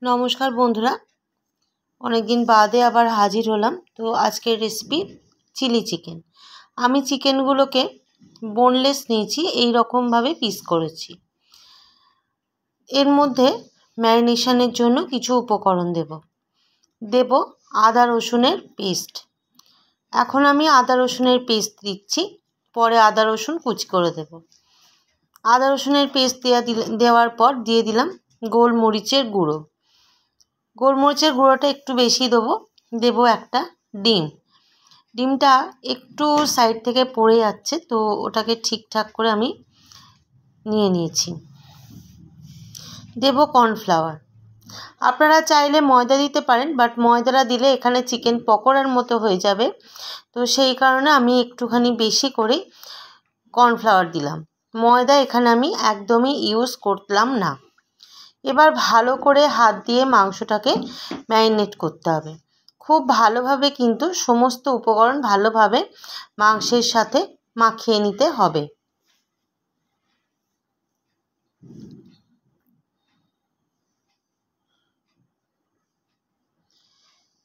নমস্কার বন্ধুরা, অনেকদিন বাদে আবার হাজির হলাম। তো আজকের রেসিপি চিলি চিকেন। আমি চিকেনগুলোকে বোনলেস নিয়েছি, এই রকমভাবে পিস করেছি। এর মধ্যে ম্যারিনেশনের জন্য কিছু উপকরণ দেব আদা রসুনের পেস্ট। এখন আমি আদা রসুনের পেস্ট দিচ্ছি, পরে আদা রসুন কুচি করে দেব। আদা রসুনের পেস্ট দেওয়ার পর দিয়ে দিলাম গোলমরিচের গুঁড়ো। গোলমরিচের গুঁড়োটা একটু বেশি দেবো একটা ডিমটা একটু সাইড থেকে পড়ে যাচ্ছে, তো ওটাকে ঠিকঠাক করে আমি নিয়েছি। দেব কর্নফ্লাওয়ার। আপনারা চাইলে ময়দা দিতে পারেন, বাট ময়দাটা দিলে এখানে চিকেন পকোড়ার মতো হয়ে যাবে, তো সেই কারণে আমি একটুখানি বেশি করে কর্নফ্লাওয়ার দিলাম। ময়দা এখানে আমি একদমই ইউজ করলাম না। এবার ভালো করে হাত দিয়ে মাংসটাকে ম্যারিনেট করতে হবে। খুব ভালোভাবে কিন্তু সমস্ত উপকরণ ভালোভাবে মাংসের সাথে মাখিয়ে নিতে হবে।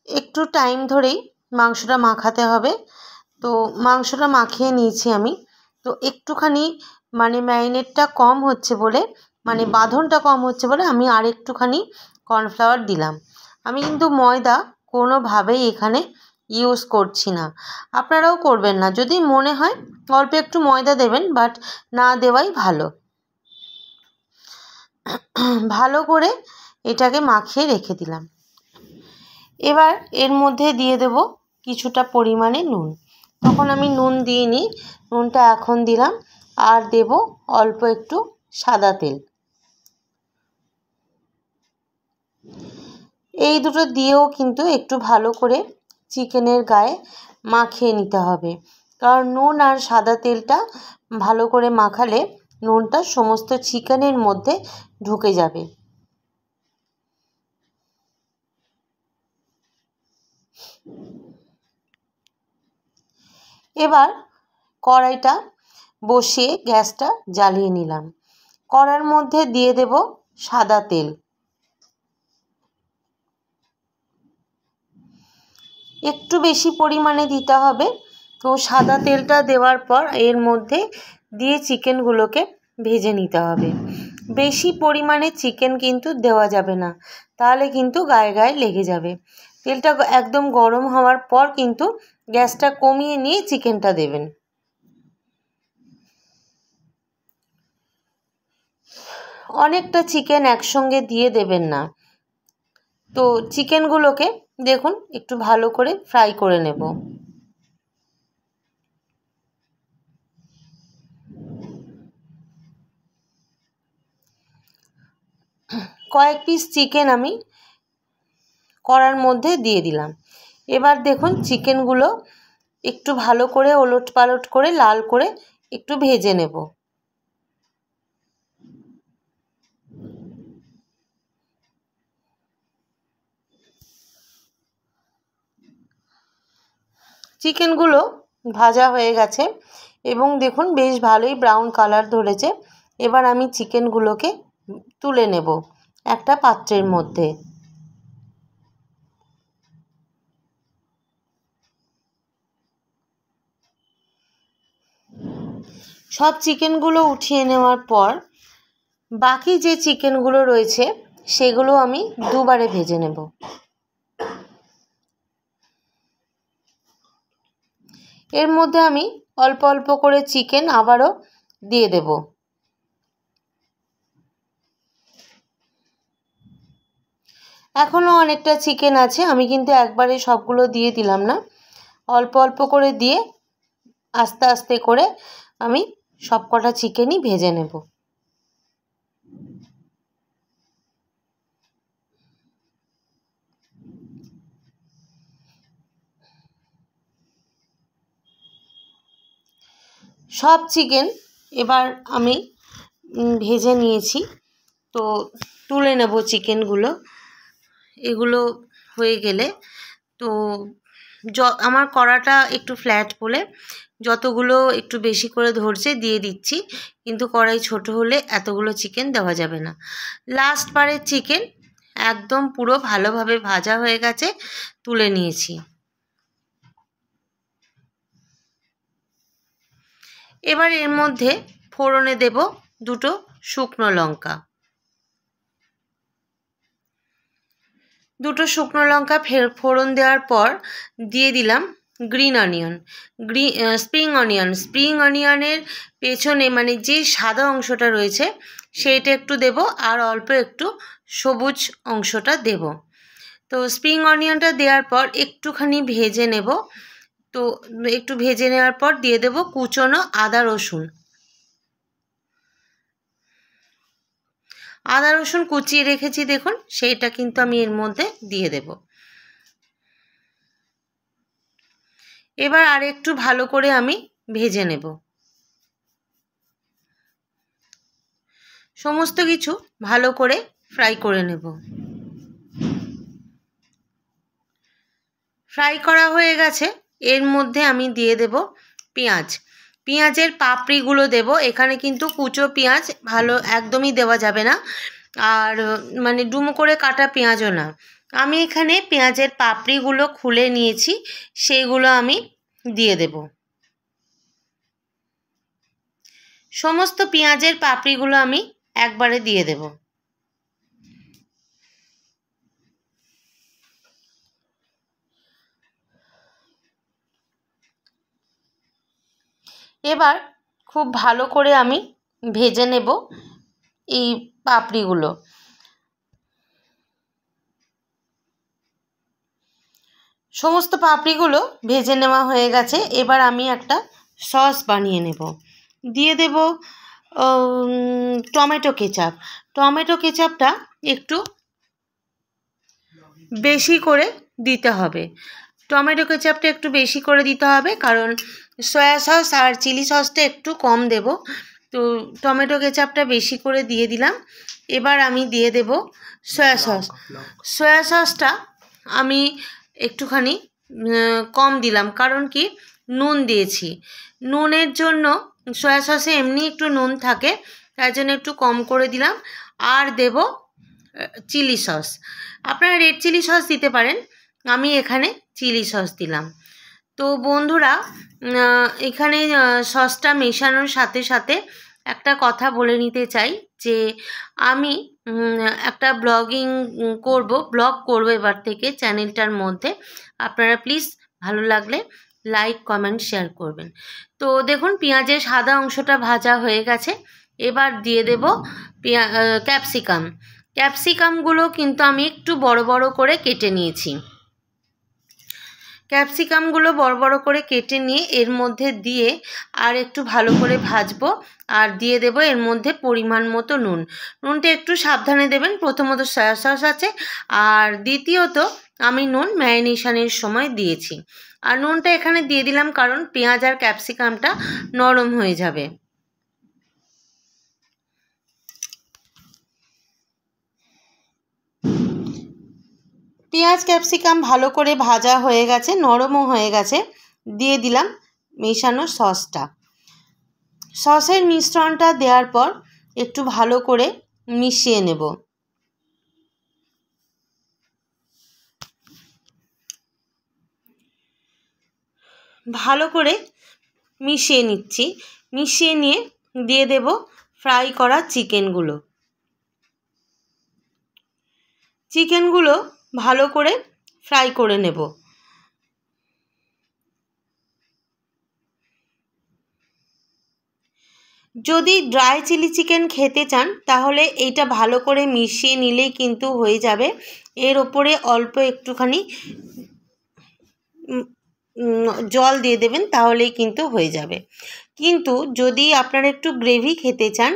একটু টাইম ধরেই মাংসটা মাখাতে হবে। তো মাংসটা মাখিয়ে নিয়েছি আমি। তো একটুখানি ম্যারিনেটটা কম হচ্ছে বলে, বাঁধনটা কম হচ্ছে বলে আমি আর একটুখানি কর্নফ্লাওয়ার দিলাম। আমি কিন্তু ময়দা কোনোভাবেই এখানে ইউজ করছি না। আপনারাও করবেন না। যদি মনে হয় অল্প একটু ময়দা দেবেন, বাট না দেওয়াই ভালো। ভালো করে এটাকে মাখিয়ে রেখে দিলাম। এবার এর মধ্যে দিয়ে দেব কিছুটা পরিমাণে নুন। তখন আমি নুন দিইনি, নুনটা এখন দিলাম। আর দেব অল্প একটু সাদা তেল। এই দুটো দিয়েও কিন্তু একটু ভালো করে চিকেনের গায়ে মাখিয়ে নিতে হবে, কারণ নুন আর সাদা তেলটা ভালো করে মাখালে নুনটা সমস্ত চিকেনের মধ্যে ঢুকে যাবে। এবার কড়াইটা বসিয়ে গ্যাসটা জ্বালিয়ে নিলাম। কড়াইয়ের মধ্যে দিয়ে দেব সাদা তেল। একটু বেশি পরিমাণে দিতে হবে। তো সাদা তেলটা দেওয়ার পর এর মধ্যে দিয়ে চিকেনগুলোকে ভেজে নিতে হবে। বেশি পরিমাণে চিকেন কিন্তু দেওয়া যাবে না, তাহলে কিন্তু গায়ে গায়ে লেগে যাবে। তেলটা একদম গরম হওয়ার পর কিন্তু গ্যাসটা কমিয়ে নিয়ে চিকেনটা দেবেন। অনেকটা চিকেন একসঙ্গে দিয়ে দেবেন না। তো চিকেনগুলোকে দেখুন একটু ভালো করে ফ্রাই করে নেব। কয়েক পিস চিকেন আমি কড়ার মধ্যে দিয়ে দিলাম। এবার দেখুন চিকেনগুলো একটু ভালো করে ওলট পালট করে লাল করে একটু ভেজে নেব। চিকেনগুলো ভাজা হয়ে গেছে এবং দেখুন বেশ ভালোই ব্রাউন কালার ধরেছে। এবার আমি চিকেনগুলোকে তুলে নেব একটা পাত্রের মধ্যে। সব চিকেনগুলো উঠিয়ে নেওয়ার পর বাকি যে চিকেনগুলো রয়েছে সেগুলো আমি দুবারে ভেজে নেব। এর মধ্যে আমি অল্প অল্প করে চিকেন আবারও দিয়ে দেব। এখনও অনেকটা চিকেন আছে, আমি কিন্তু একবারে সবগুলো দিয়ে দিলাম না, অল্প অল্প করে দিয়ে আস্তে আস্তে করে আমি সব কটা চিকেনই ভেজে নেব। সব চিকেন এবার আমি ভেজে নিয়েছি, তো তুলে নেব চিকেনগুলো। এগুলো হয়ে গেলে তো আমার কড়াটা একটু ফ্ল্যাট বলে যতগুলো একটু বেশি করে ধরছে দিয়ে দিচ্ছি, কিন্তু কড়াই ছোট হলে এতগুলো চিকেন দেওয়া যাবে না। লাস্ট বারের চিকেন একদম পুরো ভালোভাবে ভাজা হয়ে গেছে, তুলে নিয়েছি। এবার এর মধ্যে ফোড়নে দেব 2টো শুকনো লঙ্কা। 2টো শুকনো লঙ্কা ফোড়ন দেওয়ার পর দিয়ে দিলাম গ্রিন অনিয়ন, স্প্রিং অনিয়নের পেছনে মানে যে সাদা অংশটা রয়েছে সেইটা একটু দেব, আর অল্প একটু সবুজ অংশটা দেব। তো স্প্রিং অনিয়নটা দেওয়ার পর একটুখানি ভেজে নেব। তো একটু ভেজে নেওয়ার পর দিয়ে দেব কুচনো আদা রসুন। আদা রসুন কুচিয়ে রেখেছি দেখুন, সেইটা কিন্তু আমি এর মধ্যে দিয়ে দেব। এবার আর একটু ভালো করে আমি ভেজে নেব। সমস্ত কিছু ভালো করে ফ্রাই করে নেব। ফ্রাই করা হয়ে গেছে, এর মধ্যে আমি দিয়ে দেব পেঁয়াজ। পেঁয়াজের পাপড়িগুলো দেব। এখানে কিন্তু কুচো পেঁয়াজ একদমই দেওয়া যাবে না, আর মানে ডুমো করে কাটা পেঁয়াজও না। আমি এখানে পেঁয়াজের পাপড়িগুলো খুলে নিয়েছি, সেইগুলো আমি দিয়ে দেব। সমস্ত পেঁয়াজের পাপড়িগুলো আমি একবারে দিয়ে দেব। এবার খুব ভালো করে আমি ভেজে নেব এই পাপড়িগুলো। সমস্ত পাপড়িগুলো ভেজে নেওয়া হয়ে গেছে। এবার আমি একটা সস বানিয়ে নেব। দিয়ে দেব টমেটো কেচাপ। টমেটো কেচাপটা একটু বেশি করে দিতে হবে। টমেটো কেচাপটা একটু বেশি করে দিতে হবে, কারণ সয়া সস আর চিলি সসটা একটু কম দেব। তো টমেটো কেচাপটা বেশি করে দিয়ে দিলাম। এবার আমি দিয়ে দেব সয়া সস। সয়া সসটা আমি একটুখানি কম দিলাম, কারণ কি নুন দিয়েছি। নুনের জন্য সয়া সসে এমনি একটু নুন থাকে, তাই জন্য একটু কম করে দিলাম। আর দেব চিলি সস। আপনারা রেড চিলি সস দিতে পারেন, আমি এখানে চিলি সস দিলাম। তো বন্ধুরা, এখানে সসটা মেশানোর সাথে সাথে একটা কথা বলে নিতে চাই যে আমি একটা ব্লগ করব এবার থেকে চ্যানেলটার মধ্যে। আপনারা প্লিজ ভালো লাগলে লাইক কমেন্ট শেয়ার করবেন। তো দেখুন পেঁয়াজের সাদা অংশটা ভাজা হয়ে গেছে। এবার দিয়ে দেব ক্যাপসিকাম। ক্যাপসিকামগুলো কিন্তু আমি একটু বড় বড় করে কেটে নিয়েছি। ক্যাপসিকামগুলো বড় বড় করে কেটে নিয়ে এর মধ্যে দিয়ে আর একটু ভালো করে ভাজবো। আর দিয়ে দেব এর মধ্যে পরিমাণ মতো নুন। নুনটা একটু সাবধানে দেবেন, প্রথমত সয়া সস আছে, আর দ্বিতীয়ত আমি নুন ম্যারিনেশনের সময় দিয়েছি। আর নুনটা এখানে দিয়ে দিলাম কারণ পেঁয়াজ আর ক্যাপসিকামটা নরম হয়ে যাবে। পেঁয়াজ ক্যাপসিকাম ভালো করে ভাজা হয়ে গেছে, নরমও হয়ে গেছে। দিয়ে দিলাম মেশানো সসটা। সসের মিশ্রণটা দেওয়ার পর একটু ভালো করে মিশিয়ে নেব। ভালো করে মিশিয়ে নিচ্ছি। মিশিয়ে নিয়ে দিয়ে দেব ফ্রাই করা চিকেনগুলো। চিকেনগুলো ভালো করে ফ্রাই করে নেব। যদি ড্রাই চিলি চিকেন খেতে চান তাহলে এইটা ভালো করে মিশিয়ে নিলেই কিন্তু হয়ে যাবে। এর ওপরে অল্প একটুখানি জল দিয়ে দেবেন, তাহলেই কিন্তু হয়ে যাবে। কিন্তু যদি আপনারা একটু গ্রেভি খেতে চান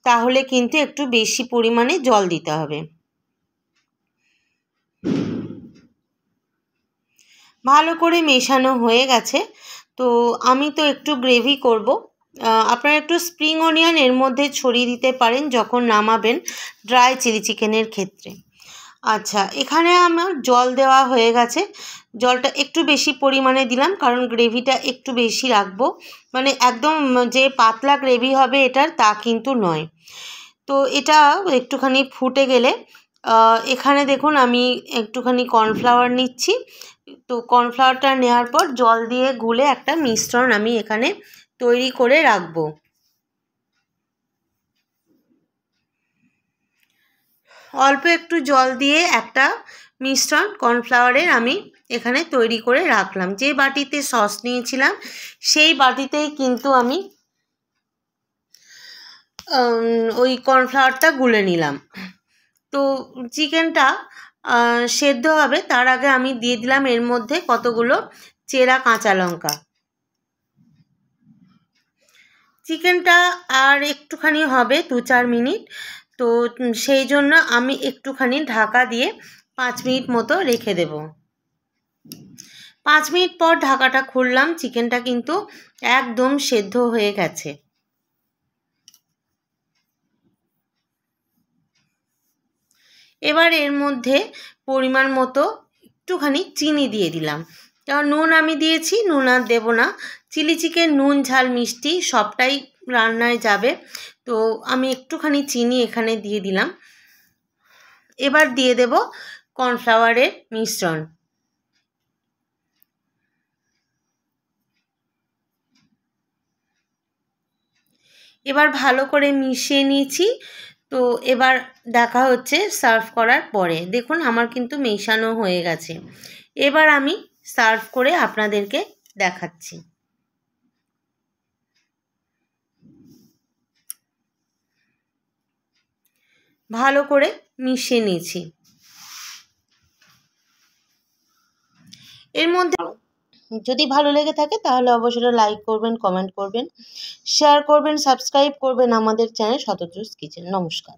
তাহলে কিন্তু একটু বেশি পরিমাণে জল দিতে হবে। ভালো করে মেশানো হয়ে গেছে। তো আমি তো একটু গ্রেভি করব। আপনারা একটু স্প্রিং অনিয়ন এর মধ্যে ছড়িয়ে দিতে পারেন যখন নামাবেন ড্রাই চিলি চিকেনের ক্ষেত্রে। আচ্ছা, এখানে আমার জল দেওয়া হয়ে গেছে। জলটা একটু বেশি পরিমাণে দিলাম, কারণ গ্রেভিটা একটু বেশি রাখবো। মানে একদম যে পাতলা গ্রেভি হবে এটার তা কিন্তু নয়। তো এটা একটুখানি ফুটে গেলে এখানে দেখুন আমি একটুখানি কর্নফ্লাওয়ার নিচ্ছি। তো কর্নফ্লাওয়ারটা নেওয়ার পর জল দিয়ে গুলে একটা মিশ্রণ আমি এখানে তৈরি করে রাখবো। অল্প একটু জল দিয়ে একটা মিশ্রণ কর্নফ্লাওয়ারের আমি এখানে তৈরি করে রাখলাম। যে বাটিতে সস নিয়েছিলাম সেই বাটিতেই কিন্তু আমি ওই কর্নফ্লাওয়ারটা গুলে নিলাম। তো চিকেনটা সেদ্ধ হবে তার আগে আমি দিয়ে দিলাম এর মধ্যে কতগুলো চেরা কাঁচা লঙ্কা। চিকেনটা আর একটুখানি হবে 2-4 মিনিট, তো সেই জন্য আমি একটুখানি ঢাকা দিয়ে 5 মিনিট মতো রেখে দেব। 5 মিনিট পর ঢাকাটা খুললাম, চিকেনটা কিন্তু একদম সেদ্ধ হয়ে গেছে। এবার এর মধ্যে পরিমাণ মতো একটুখানি চিনি দিয়ে দিলাম, কারণ নুন আমি দিয়েছি, নুন আর দেবো না। চিলি চিকেন নুন ঝাল মিষ্টি সবটাই রান্নায় যাবে, তো আমি একটুখানি চিনি এখানে দিয়ে দিলাম। এবার দিয়ে দেব কর্নফ্লাওয়ারের মিশ্রণ। এবার ভালো করে মিশিয়ে নিয়েছি। তো এবার দেখা হচ্ছে সার্ভ করার পরে। দেখুন আমার কিন্তু মেশানো হয়ে গেছে। এবার আমি সার্ভ করে আপনাদেরকে দেখাচ্ছি। ভালো করে মিশিয়ে নিয়েছি। এর মধ্যে যদি ভালো লেগে থাকে তাহলে অবশ্যই লাইক করবেন, কমেন্ট করবেন, শেয়ার করবেন, সাবস্ক্রাইব করবেন আমাদের চ্যানেল শতদ্রুজ কিচেন। নমস্কার।